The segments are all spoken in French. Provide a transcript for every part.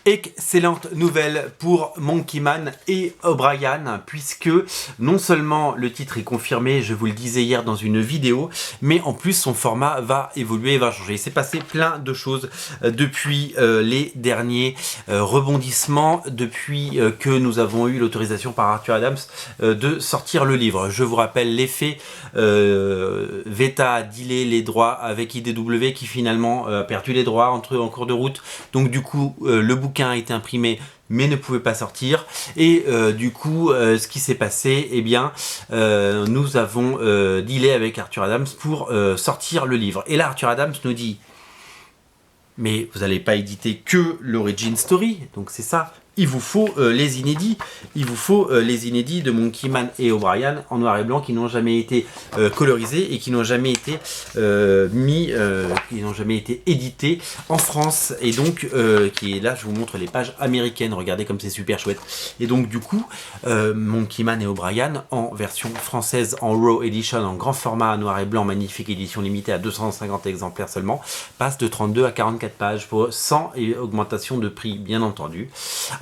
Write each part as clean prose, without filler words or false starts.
Excellente nouvelle pour Monkey Man et O'Brien, puisque non seulement le titre est confirmé, je vous le disais hier dans une vidéo, mais en plus son format va évoluer, va changer. Il s'est passé plein de choses depuis les derniers rebondissements, depuis que nous avons eu l'autorisation par Arthur Adams de sortir le livre. Je vous rappelle l'effet Veta a dealé les droits avec IDW qui finalement a perdu les droits en cours de route, donc du coup le bouquin a été imprimé mais ne pouvait pas sortir et du coup ce qui s'est passé, eh bien nous avons dealé avec Arthur Adams pour sortir le livre. Et là Arthur Adams nous dit mais vous n'allez pas éditer que l'origin story, donc c'est ça, il vous faut les inédits, il vous faut les inédits de Monkey Man et O'Brien en noir et blanc qui n'ont jamais été colorisés et qui n'ont jamais été qui n'ont jamais été édités en France, et donc qui est là, je vous montre les pages américaines, regardez comme c'est super chouette. Et donc du coup Monkey Man et O'Brien en version française en Raw Edition en grand format noir et blanc, magnifique édition limitée à 250 exemplaires seulement, passe de 32 à 44 pages pour 100 et augmentation de prix bien entendu.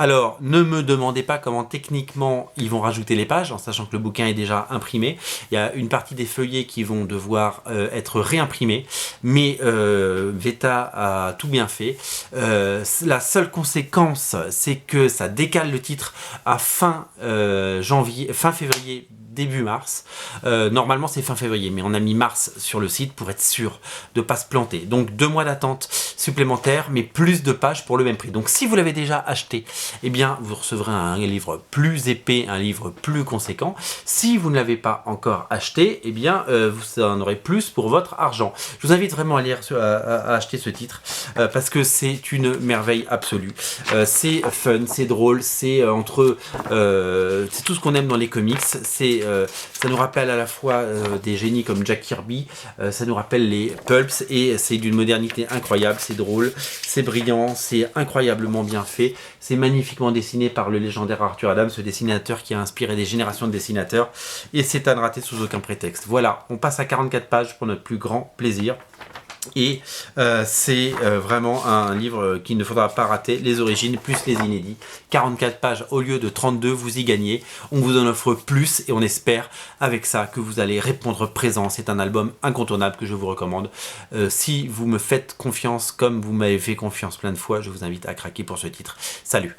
Alors, ne me demandez pas comment techniquement ils vont rajouter les pages, en sachant que le bouquin est déjà imprimé. Il y a une partie des feuillets qui vont devoir être réimprimés, mais Veta a tout bien fait. La seule conséquence, c'est que ça décale le titre à fin février, début mars. Normalement c'est fin février, mais on a mis mars sur le site pour être sûr de ne pas se planter. Donc 2 mois d'attente supplémentaire, mais plus de pages pour le même prix. Donc si vous l'avez déjà acheté, eh bien vous recevrez un livre plus épais, un livre plus conséquent. Si vous ne l'avez pas encore acheté, eh bien vous en aurez plus pour votre argent. Je vous invite vraiment à acheter ce titre parce que c'est une merveille absolue. C'est fun, c'est drôle, c'est c'est tout ce qu'on aime dans les comics. Ça nous rappelle à la fois des génies comme Jack Kirby, ça nous rappelle les pulps, et c'est d'une modernité incroyable, c'est drôle, c'est brillant, c'est incroyablement bien fait, c'est magnifiquement dessiné par le légendaire Arthur Adams, ce dessinateur qui a inspiré des générations de dessinateurs, et c'est à ne rater sous aucun prétexte. Voilà, on passe à 44 pages pour notre plus grand plaisir. Et c'est vraiment un livre qu'il ne faudra pas rater, les origines plus les inédits. 44 pages au lieu de 32, vous y gagnez. On vous en offre plus et on espère avec ça que vous allez répondre présent. C'est un album incontournable que je vous recommande. Si vous me faites confiance comme vous m'avez fait confiance plein de fois, je vous invite à craquer pour ce titre. Salut!